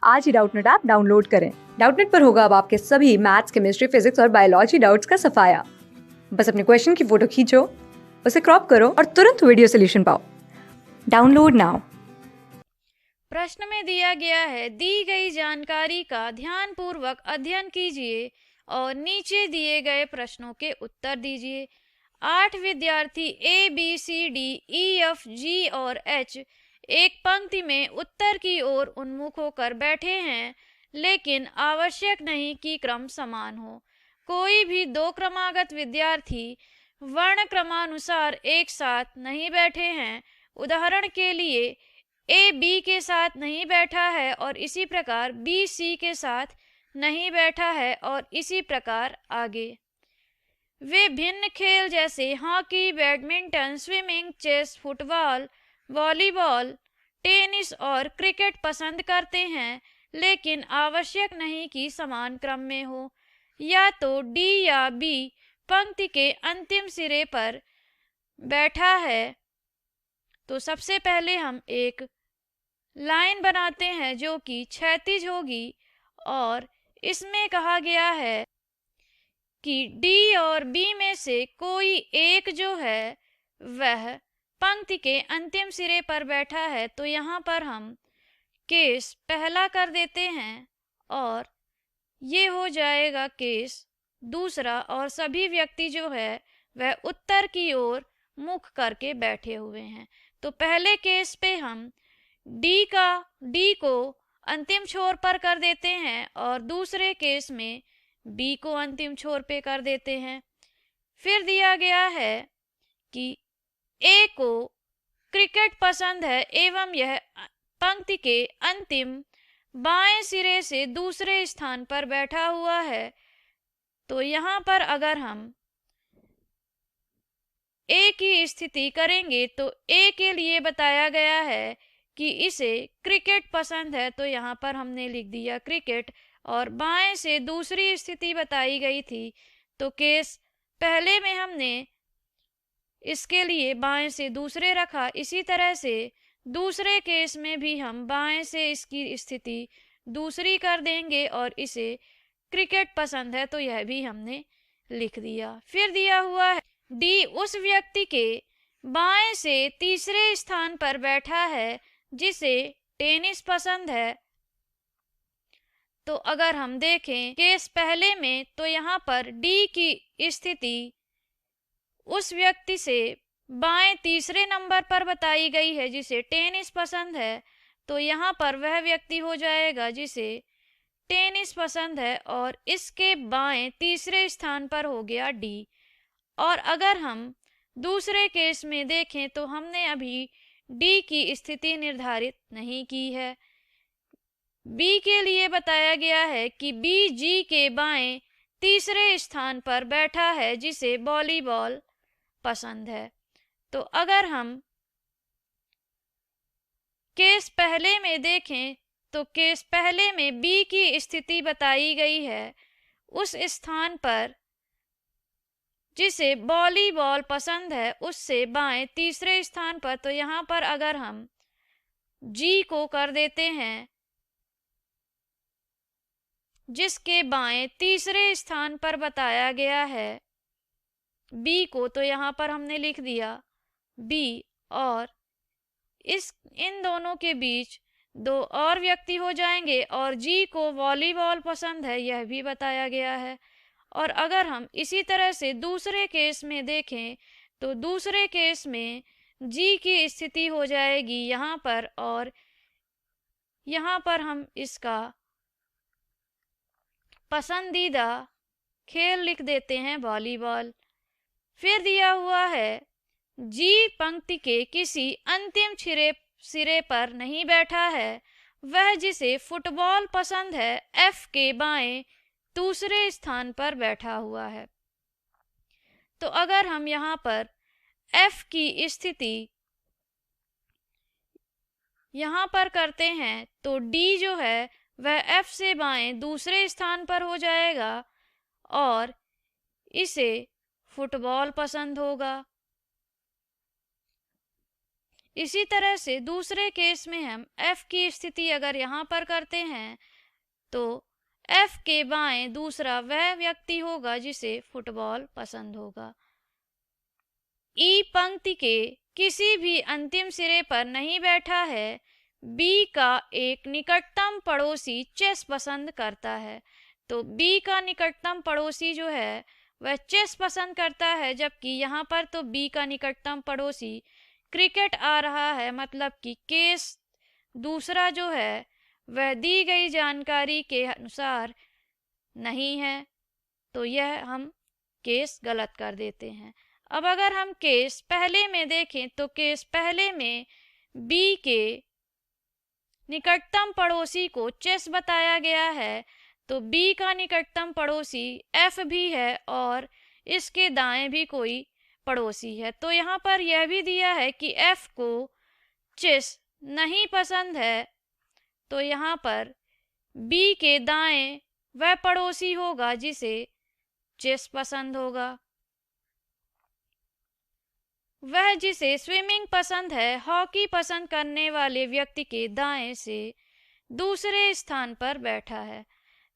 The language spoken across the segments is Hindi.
आज ही डाउटनेट ऐप डाउनलोड करें। डाउटनेट पर होगा अब आपके सभी मैथ्स, केमिस्ट्री, फिजिक्स और बायोलॉजी डाउट्स का सफाया। बस अपने क्वेश्चन की फोटो खींचो, उसे क्रॉप करो और तुरंत वीडियो सोल्यूशन पाओ। Download now. प्रश्न में दिया गया है, दी गई जानकारी का ध्यानपूर्वक अध्ययन कीजिए और नीचे दिए गए प्रश्नों के उत्तर दीजिए। 8 विद्यार्थी ए, बी, सी, डी, ई, एफ, जी और एच एक पंक्ति में उत्तर की ओर उन्मुख होकर बैठे हैं, लेकिन आवश्यक नहीं कि क्रम समान हो। कोई भी दो क्रमागत विद्यार्थी वर्ण क्रमानुसार एक साथ नहीं बैठे हैं। उदाहरण के लिए ए बी के साथ नहीं बैठा है और इसी प्रकार बी सी के साथ नहीं बैठा है और इसी प्रकार आगे। वे भिन्न खेल जैसे hockey, badminton, swimming, chess, football, volleyball, tennis और क्रिकेट पसंद करते हैं, लेकिन आवश्यक नहीं कि समान क्रम में हो। या तो डी या बी पंक्ति के अंतिम सिरे पर बैठा है। तो सबसे पहले हम एक लाइन बनाते हैं जो कि क्षैतिज होगी और इसमें कहा गया है कि डी और बी में से कोई एक जो है वह पंक्ति के अंतिम सिरे पर बैठा है। तो यहाँ पर हम केस पहला कर देते हैं और ये हो जाएगा केस दूसरा, और सभी व्यक्ति जो है वह उत्तर की ओर मुख करके बैठे हुए हैं। तो पहले केस पे हम डी को अंतिम छोर पर कर देते हैं और दूसरे केस में बी को अंतिम छोर पे कर देते हैं। फिर दिया गया है कि ए को क्रिकेट पसंद है एवं यह पंक्ति के अंतिम बाएं सिरे से दूसरे स्थान पर बैठा हुआ है। तो यहाँ पर अगर हम ए की स्थिति करेंगे तो ए के लिए बताया गया है कि इसे क्रिकेट पसंद है, तो यहाँ पर हमने लिख दिया क्रिकेट, और बाएं से दूसरी स्थिति बताई गई थी। तो केस पहले में हमने इसके लिए बाएं से दूसरे रखा, इसी तरह से दूसरे केस में भी हम बाएं से इसकी स्थिति दूसरी कर देंगे और इसे क्रिकेट पसंद है, तो यह भी हमने लिख दिया। फिर दिया हुआ है डी उस व्यक्ति के बाएं से तीसरे स्थान पर बैठा है जिसे टेनिस पसंद है। तो अगर हम देखें केस पहले में, तो यहाँ पर डी की स्थिति उस व्यक्ति से बाएं तीसरे नंबर पर बताई गई है जिसे टेनिस पसंद है। तो यहाँ पर वह व्यक्ति हो जाएगा जिसे टेनिस पसंद है और इसके बाएं तीसरे स्थान पर हो गया डी। और अगर हम दूसरे केस में देखें तो हमने अभी डी की स्थिति निर्धारित नहीं की है। बी के लिए बताया गया है कि बी जी के बाएं तीसरे स्थान पर बैठा है जिसे वॉलीबॉल पसंद है। तो अगर हम केस पहले में देखें तो केस पहले में बी की स्थिति बताई गई है उस स्थान पर जिसे वॉलीबॉल पसंद है उससे बाएं तीसरे स्थान पर। तो यहाँ पर अगर हम जी को कर देते हैं जिसके बाएं तीसरे स्थान पर बताया गया है बी को, तो यहाँ पर हमने लिख दिया बी, और इन दोनों के बीच दो और व्यक्ति हो जाएंगे और जी को वॉलीबॉल पसंद है यह भी बताया गया है। और अगर हम इसी तरह से दूसरे केस में देखें तो दूसरे केस में जी की स्थिति हो जाएगी यहाँ पर, और यहाँ पर हम इसका पसंदीदा खेल लिख देते हैं वॉलीबॉल। फिर दिया हुआ है जी पंक्ति के किसी अंतिम सिरे पर नहीं बैठा है, वह जिसे फुटबॉल पसंद है एफ के बाएं दूसरे स्थान पर बैठा हुआ है। तो अगर हम यहाँ पर एफ की स्थिति यहाँ पर करते हैं तो डी जो है वह एफ से बाएं दूसरे स्थान पर हो जाएगा और इसे फुटबॉल पसंद होगा। इसी तरह से दूसरे केस में हम F की स्थिति अगर यहाँ पर करते हैं तो F के बाएं दूसरा वह व्यक्ति होगा जिसे फुटबॉल पसंद होगा। E पंक्ति के किसी भी अंतिम सिरे पर नहीं बैठा है। B का एक निकटतम पड़ोसी चेस पसंद करता है, तो B का निकटतम पड़ोसी जो है वह चेस पसंद करता है, जबकि यहाँ पर तो B का निकटतम पड़ोसी क्रिकेट आ रहा है, मतलब कि केस दूसरा जो है वह दी गई जानकारी के अनुसार नहीं है, तो यह हम केस गलत कर देते हैं। अब अगर हम केस पहले में देखें तो केस पहले में B के निकटतम पड़ोसी को चेस बताया गया है, तो B का निकटतम पड़ोसी F भी है और इसके दाएं भी कोई पड़ोसी है। तो यहाँ पर यह भी दिया है कि F को चेस नहीं पसंद है, तो यहाँ पर B के दाएं वह पड़ोसी होगा जिसे चेस पसंद होगा। वह जिसे स्विमिंग पसंद है हॉकी पसंद करने वाले व्यक्ति के दाएं से दूसरे स्थान पर बैठा है।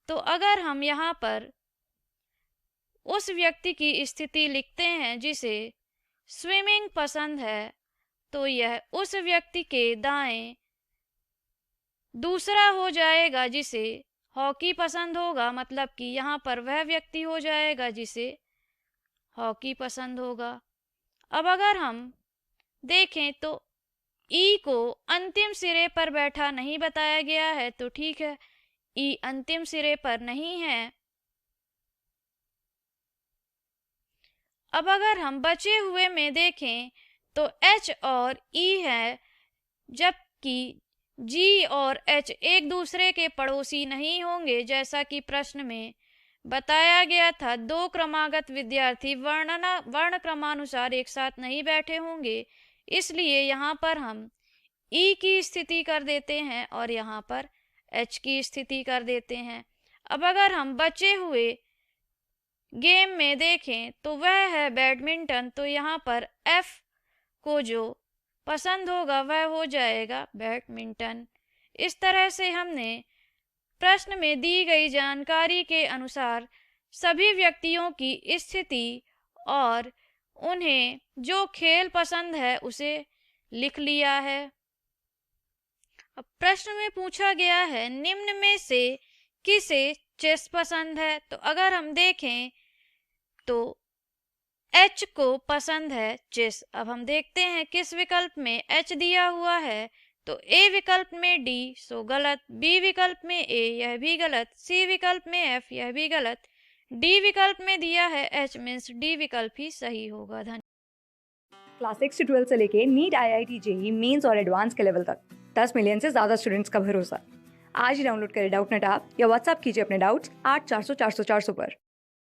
तो अगर हम यहाँ पर उस व्यक्ति की स्थिति लिखते हैं जिसे स्विमिंग पसंद है, तो यह उस व्यक्ति के दाएं दूसरा हो जाएगा जिसे हॉकी पसंद होगा, मतलब कि यहाँ पर वह व्यक्ति हो जाएगा जिसे हॉकी पसंद होगा। अब अगर हम देखें तो ई को अंतिम सिरे पर बैठा नहीं बताया गया है, तो ठीक है, ई अंतिम सिरे पर नहीं है। अब अगर हम बचे हुए में देखें तो H और E है, जबकि G और H एक दूसरे के पड़ोसी नहीं होंगे, जैसा कि प्रश्न में बताया गया था। दो क्रमागत विद्यार्थी वर्ण क्रमानुसार एक साथ नहीं बैठे होंगे, इसलिए यहाँ पर हम E की स्थिति कर देते हैं और यहाँ पर H की स्थिति कर देते हैं। अब अगर हम बचे हुए गेम में देखें तो वह है बैडमिंटन, तो यहाँ पर F को जो पसंद होगा वह हो जाएगा बैडमिंटन। इस तरह से हमने प्रश्न में दी गई जानकारी के अनुसार सभी व्यक्तियों की स्थिति और उन्हें जो खेल पसंद है उसे लिख लिया है। अब प्रश्न में पूछा गया है निम्न में से किसे चेस पसंद है, तो अगर हम देखें तो H को पसंद है चेस। अब हम देखते हैं किस विकल्प में H दिया हुआ है, तो A विकल्प में D सो गलत, B विकल्प में A यह भी गलत, C विकल्प में F यह भी गलत, D विकल्प में दिया है H मीन्स D विकल्प ही सही होगा। धन्यवाद। क्लास 6 से 12 से लेके नीट, IIT, जेईई मेंस और एडवांस के लेवल तक 10 मिलियन से ज़्यादा स्टूडेंट्स का भरोसा। आज ही डाउनलोड करें डाउटनेट ऐप या व्हाट्सएप कीजिए अपने डाउट्स 8400 400 400 पर।